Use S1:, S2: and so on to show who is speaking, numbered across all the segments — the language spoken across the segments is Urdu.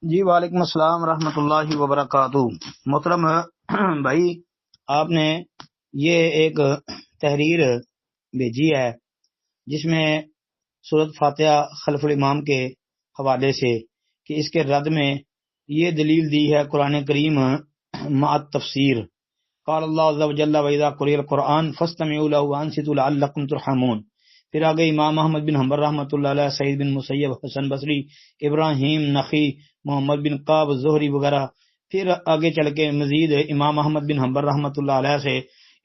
S1: جی وعلیکم السلام ورحمۃ اللہ وبرکاتہ۔ محترم بھائی، آپ نے یہ ایک تحریر بھیجی ہے جس میں سورۃ فاتحہ خلف الامام کے حوالے سے کہ اس کے رد میں یہ دلیل دی ہے قرآن کریم مع التفسیر۔ قال اللہ عز وجل وَإِذَا قُرِئَ الْقُرْآنُ فَاسْتَمِعُوا لَهُ وَأَنصِتُوا لَعَلَّكُمْ تُرْحَمُونَ۔ پھر آگے امام احمد بن حنبل رحمۃ اللہ علیہ، سعید بن مسیب، حسن بصری، ابراہیم نخی، محمد بن قاب زہری وغیرہ، پھر آگے چل کے مزید امام احمد بن حنبل رحمۃ اللہ علیہ سے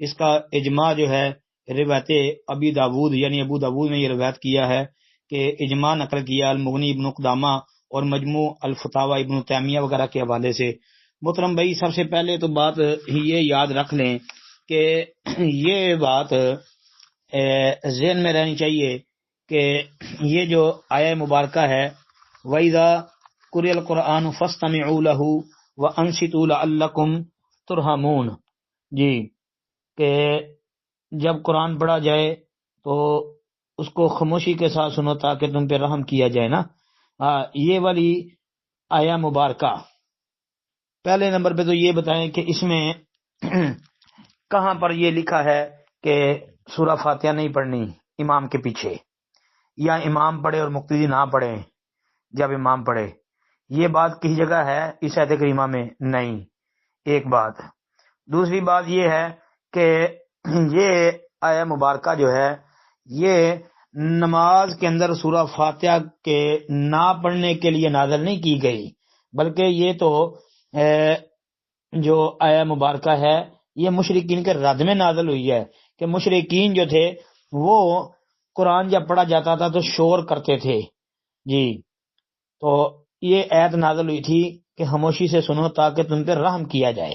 S1: اس کا اجماع جو ہے روایت ابی داود یعنی ابو داود نے یہ روایت کیا ہے کہ اجماع نقل کیا المغنی ابن قدامہ اور مجموع الفتاوی ابن تیمیہ وغیرہ کے حوالے سے۔ محترم بھائی، سب سے پہلے تو بات یہ یاد رکھ لیں کہ یہ بات ذہن میں رہنی چاہیے کہ یہ جو آیہ مبارکہ ہے وَإِذَا قُرِئَ الْقُرْآنُ فَاسْتَمِعُوا لَهُ وَأَنصِتُوا لَعَلَّكُمْ تُرْحَمُونَ، جی، کہ جب قرآن پڑھا جائے تو اس کو خاموشی کے ساتھ سنو تاکہ تم پہ رحم کیا جائے نا۔ یہ والی آیہ مبارکہ پہلے نمبر پہ تو یہ بتائیں کہ اس میں کہاں پر یہ لکھا ہے کہ سورہ فاتحہ نہیں پڑھنی امام کے پیچھے، یا امام پڑھے اور مقتدی نہ پڑھے جب امام پڑھے؟ یہ بات کسی جگہ ہے اس آیت کریمہ میں؟ نہیں، ایک بات۔ دوسری بات یہ ہے کہ یہ آیہ مبارکہ جو ہے یہ نماز کے اندر سورہ فاتحہ کے نہ پڑھنے کے لیے نازل نہیں کی گئی، بلکہ یہ تو جو آیہ مبارکہ ہے یہ مشرکین کے رد میں نازل ہوئی ہے کہ مشرکین جو تھے وہ قرآن جب پڑھا جاتا تھا تو شور کرتے تھے، جی، تو یہ آیت نازل ہوئی تھی کہ خاموشی سے سنو تاکہ تم پہ رحم کیا جائے،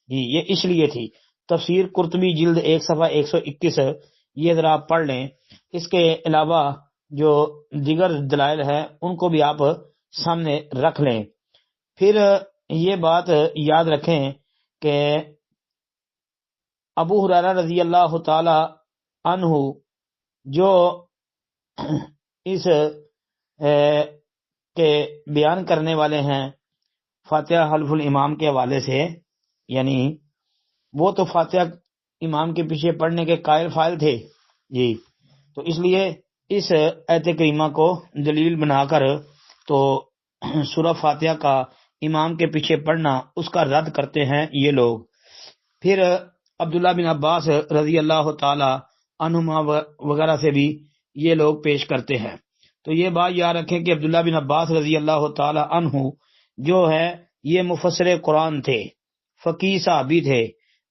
S1: جی، یہ اس لیے تھی۔ تفسیر قرطبی جلد 1 صفحہ 121 یہ ذرا آپ پڑھ لیں۔ اس کے علاوہ جو دیگر دلائل ہیں ان کو بھی آپ سامنے رکھ لیں۔ پھر یہ بات یاد رکھیں کہ ابو ہریرہ رضی اللہ تعالی عنہ جو اس کے بیان کرنے والے ہیں فاتحہ خلف الامام کے حوالے سے، یعنی وہ تو فاتحہ امام کے پیچھے پڑھنے کے قائل فائل تھے، جی، تو اس لیے اس آیت کریمہ کو دلیل بنا کر تو سورہ فاتحہ کا امام کے پیچھے پڑھنا اس کا رد کرتے ہیں یہ لوگ۔ پھر عبداللہ بن عباس رضی اللہ تعالی عنہما وغیرہ سے بھی یہ لوگ پیش کرتے ہیں۔ تو یہ بات یاد رکھیں کہ عبداللہ بن عباس رضی اللہ تعالی عنہ جو ہے یہ مفسر قرآن تھے، فقیہ صحابی تھے۔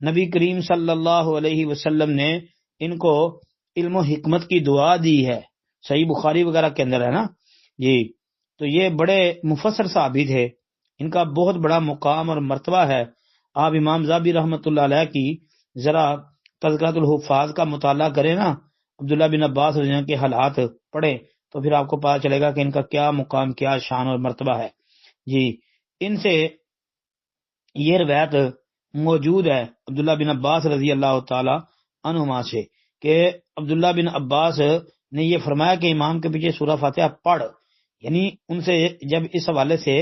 S1: نبی کریم صلی اللہ علیہ وسلم نے ان کو علم و حکمت کی دعا دی ہے، صحیح بخاری وغیرہ کے اندر ہے نا، جی، تو یہ بڑے مفسر صحابی تھے، ان کا بہت بڑا مقام اور مرتبہ ہے۔ آپ امام ذہبی رحمۃ اللہ علیہ کی ذرا تذکرۃ الحفاظ کا مطالعہ کریں نا، عبداللہ بن عباس رضی اللہ عنہ کے حالات پڑھیں تو پھر آپ کو پتہ چلے گا کہ ان کا کیا مقام، کیا شان اور مرتبہ ہے، جی۔ ان سے یہ روایت موجود ہے عبداللہ بن عباس رضی اللہ تعالی عنہما سے کہ عبداللہ بن عباس نے یہ فرمایا کہ امام کے پیچھے سورہ فاتحہ پڑھ، یعنی ان سے جب اس حوالے سے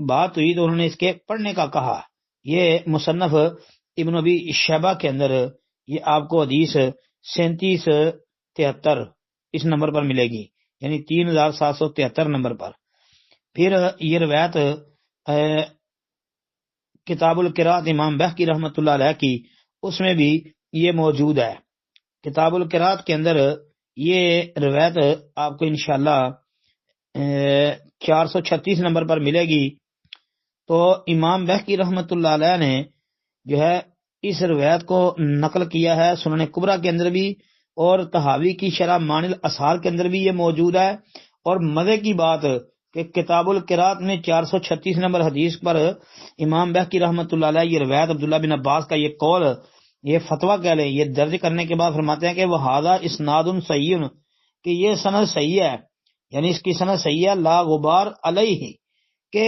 S1: بات ہوئی تو انہوں نے اس کے پڑھنے کا کہا۔ یہ مصنف ابن ابی شیبہ کے اندر یہ آپ کو حدیث 3773 اس نمبر پر ملے گی، یعنی 3773 نمبر پر۔ پھر یہ روایت کتاب القراءت امام بہقی رحمۃ اللہ علیہ کی اس میں بھی یہ موجود ہے۔ کتاب القراءت کے اندر یہ روایت آپ کو انشاءاللہ 436 نمبر پر ملے گی۔ تو امام بہقی رحمۃ اللہ علیہ نے جو ہے اس روایت کو نقل کیا ہے سنن کبریٰ کے اندر بھی، اور طحاوی کی شرح معانی الاثار کے اندر بھی یہ موجود ہے۔ اور مزے کی بات کہ کتاب القراءت میں 436 نمبر حدیث پر امام بہقی رحمۃ اللہ علیہ یہ روایت عبداللہ بن عباس کا یہ قول، یہ فتویٰ کہہ لیں، یہ درج کرنے کے بعد فرماتے ہیں کہ وہ ھذا اسناد صحیح، کہ یہ سند صحیح ہے، یعنی اس کی سند صحیح ہے، لا غبار علیہ، کہ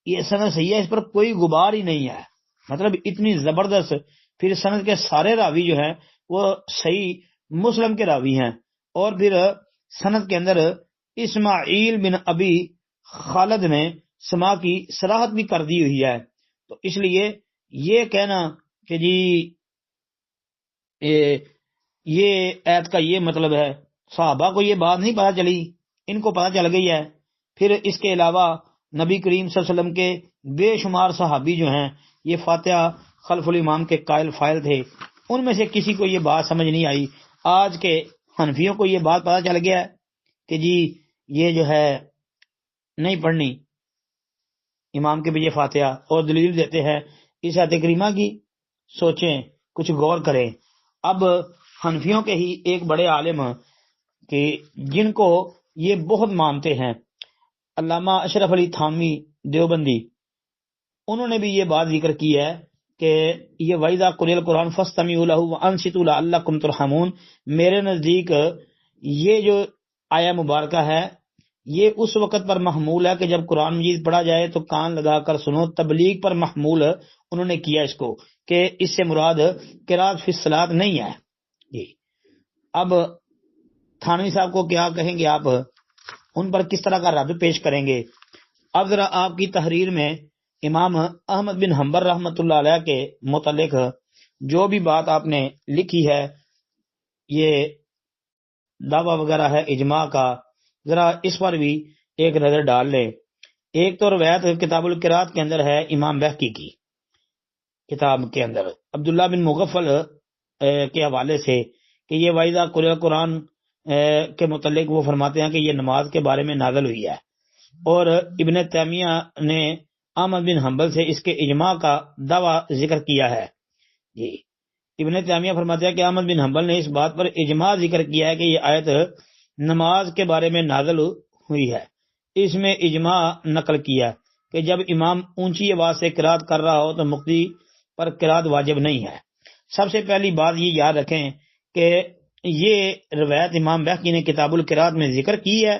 S1: یہ سند صحیح ہے، اس پر کوئی غبار ہی نہیں ہے، مطلب اتنی زبردست۔ پھر سند کے سارے راوی جو ہیں وہ صحیح مسلم کے راوی ہیں، اور پھر سند کے اندر اسماعیل بن ابی خالد نے سما کی صراحت بھی کر دی ہوئی ہے۔ تو اس لیے یہ کہنا کہ جی یہ ایت کا یہ مطلب ہے، صحابہ کو یہ بات نہیں پتہ چلی، ان کو پتہ چل گئی ہے۔ پھر اس کے علاوہ نبی کریم صلی اللہ علیہ وسلم کے بے شمار صحابی جو ہیں یہ فاتحہ خلف الامام کے قائل فائل تھے، ان میں سے کسی کو یہ بات سمجھ نہیں آئی۔ آج کے حنفیوں کو یہ بات پتہ چل گیا ہے کہ جی یہ جو ہے نہیں پڑھنی امام کے پیچھے فاتحہ، اور دلیل دیتے ہیں اس آیت کریمہ کی۔ سوچیں، کچھ غور کریں۔ اب حنفیوں کے ہی ایک بڑے عالم کہ جن کو یہ بہت مانتے ہیں، علامہ اشرف علی تھانوی دیوبندی، انہوں نے بھی یہ بات ذکر کی ہے کہ یہ وَإِذَا قُرِئَ الْقُرْآنُ فَاسْتَمِعُوا لَهُ وَأَنصِتُوا لَعَلَّكُمْ تُرْحَمُونَ، میرے نزدیک یہ جو آیہ مبارکہ ہے یہ اس وقت پر محمول ہے کہ جب قرآن مجید پڑھا جائے تو کان لگا کر سنو۔ تبلیغ پر محمول انہوں نے کیا اس کو، کہ اس سے مراد قرات فی الصلاۃ نہیں ہے۔ جی اب تھانوی صاحب کو کیا کہیں گے آپ، ان پر کس طرح کا رد پیش کریں گے؟ اب ذرا آپ کی تحریر میں امام احمد بن حنبل رحمۃ اللہ علیہ کے متعلق جو بھی بات آپ نے لکھی ہے، یہ دعویٰ وغیرہ ہے اجماع کا، ذرا اس پر بھی ایک نظر ڈال لیں۔ ایک تو روایت کتاب القرات کے اندر ہے امام بہقی کی کتاب کے اندر عبداللہ بن مغفل کے حوالے سے کہ یہ وَإِذَا قُرِئَ الْقُرْآنُ کے متعلق وہ فرماتے ہیں کہ یہ نماز کے بارے میں نازل ہوئی ہے، اور ابن تیمیہ نے احمد بن حنبل سے اس کے اجماع کا دعویٰ ذکر کیا ہے۔ جی ابن تیمیہ فرماتے ہیں کہ احمد بن حنبل نے اس بات پر اجماع ذکر کیا ہے کہ یہ آیت نماز کے بارے میں نازل ہوئی ہے۔ اس میں اجماع نقل کیا کہ جب امام اونچی آواز سے قرات کر رہا ہو تو مقتدی پر قرات واجب نہیں ہے۔ سب سے پہلی بات یہ یاد رکھیں کہ یہ روایت امام بہقی نے کتاب القرات میں ذکر کی ہے،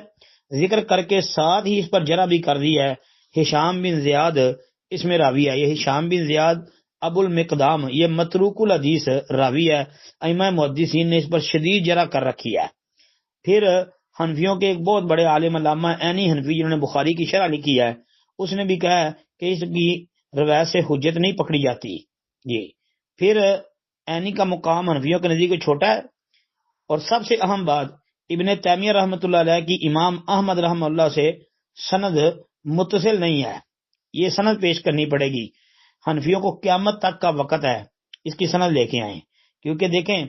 S1: ذکر کر کے ساتھ ہی اس پر جرح بھی کر دی ہے۔ ہشام بن زیاد اس میں راوی ہے، یہ ہشام بن زیاد ابو المقدام یہ متروک الحدیث راوی ہے، ائمہ محدثین نے اس پر شدید جرح کر رکھی ہے۔ پھر حنفیوں کے ایک بہت بڑے عالم علامہ عینی حنفی جنہوں نے بخاری کی شرح لکھی ہے، اس نے بھی کہا ہے کہ اس کی روایت سے حجت نہیں پکڑی جاتی۔ جی پھر عینی کا مقام حنفیوں کے نزدیک چھوٹا ہے، اور سب سے اہم بات ابن تیمیہ رحمۃ اللہ علیہ کی امام احمد رحمہ اللہ سے سند متصل نہیں ہے، یہ سند پیش کرنی پڑے گی۔ حنفیوں کو قیامت تک کا وقت ہے اس کی سند لے کے آئیں، کیونکہ دیکھیں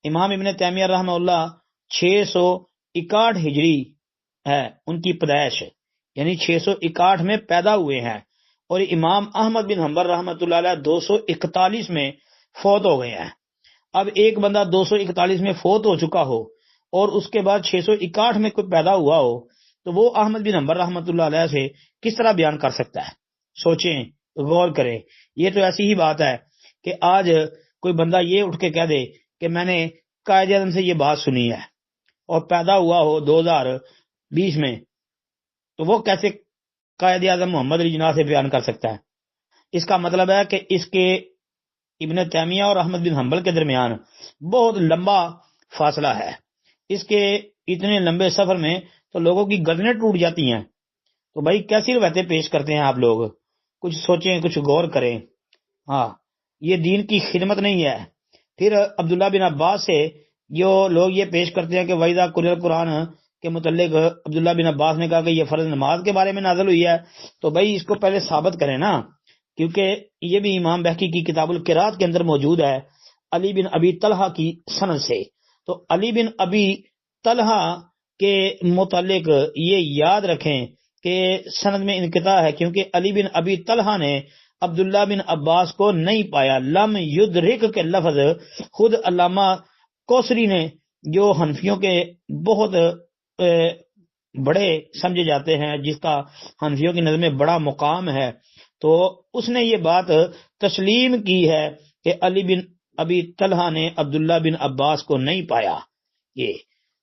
S1: امام ابن تیمیہ رحمہ اللہ 661 ہجری ہے ان کی پیدائش، یعنی 661 میں پیدا ہوئے ہیں، اور امام احمد بن حنبل رحمۃ اللہ علیہ 241 میں فوت ہو گئے ہیں۔ اب ایک بندہ 241 میں فوت ہو چکا ہو اور اس کے بعد 661 میں کوئی پیدا ہوا ہو تو وہ احمد بن حنبل رحمۃ اللہ علیہ سے کس طرح بیان کر سکتا ہے؟ سوچیں، غور کریں۔ یہ تو ایسی ہی بات ہے کہ آج کوئی بندہ یہ اٹھ کے کہہ دے کہ میں نے قائد اعظم سے یہ بات سنی ہے اور پیدا ہوا ہو 2020 میں، تو وہ کیسے قائد اعظم محمد علی جناح سے بیان کر سکتا ہے؟ اس کا مطلب ہے کہ اس کے ابن تیمیہ اور احمد بن حنبل کے درمیان بہت لمبا فاصلہ ہے۔ اس کے اتنے لمبے سفر میں تو لوگوں کی گردنیں ٹوٹ جاتی ہیں۔ تو بھائی کیسی روایتیں پیش کرتے ہیں آپ لوگ؟ کچھ سوچیں، کچھ غور کریں۔ ہاں یہ دین کی خدمت نہیں ہے۔ پھر عبداللہ بن عباس سے جو لوگ یہ پیش کرتے ہیں کہ وَإِذَا قُرِئَ الْقُرْآنُ کے متعلق عبداللہ بن عباس نے کہا کہ یہ فرض نماز کے بارے میں نازل ہوئی ہے، تو بھائی اس کو پہلے ثابت کریں نا، کیونکہ یہ بھی امام بہقی کی کتاب القرات کے اندر موجود ہے علی بن ابی طلحہ کی سند سے۔ تو علی بن ابی طلحہ کے متعلق یہ یاد رکھیں کہ سند میں انقطاع ہے، کیونکہ علی بن ابی طلحہ نے عبداللہ بن عباس کو نہیں پایا۔ لم یدرک کے لفظ خود علامہ کوثری نے، جو حنفیوں کے بہت بڑے سمجھے جاتے ہیں، جس کا حنفیوں کی نظر میں بڑا مقام ہے، تو اس نے یہ بات تسلیم کی ہے کہ علی بن ابی طلحہ نے عبداللہ بن عباس کو نہیں پایا۔ یہ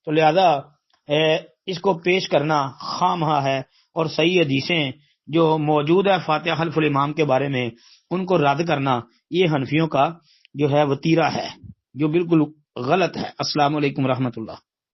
S1: تو لہذا اس کو پیش کرنا خواہ ہے، اور صحیح حدیثیں جو موجود ہے فاتحہ خلف الامام کے بارے میں ان کو رد کرنا، یہ حنفیوں کا جو ہے وتیرہ ہے، جو بالکل غلط ہے۔ السلام علیکم ورحمۃ اللہ۔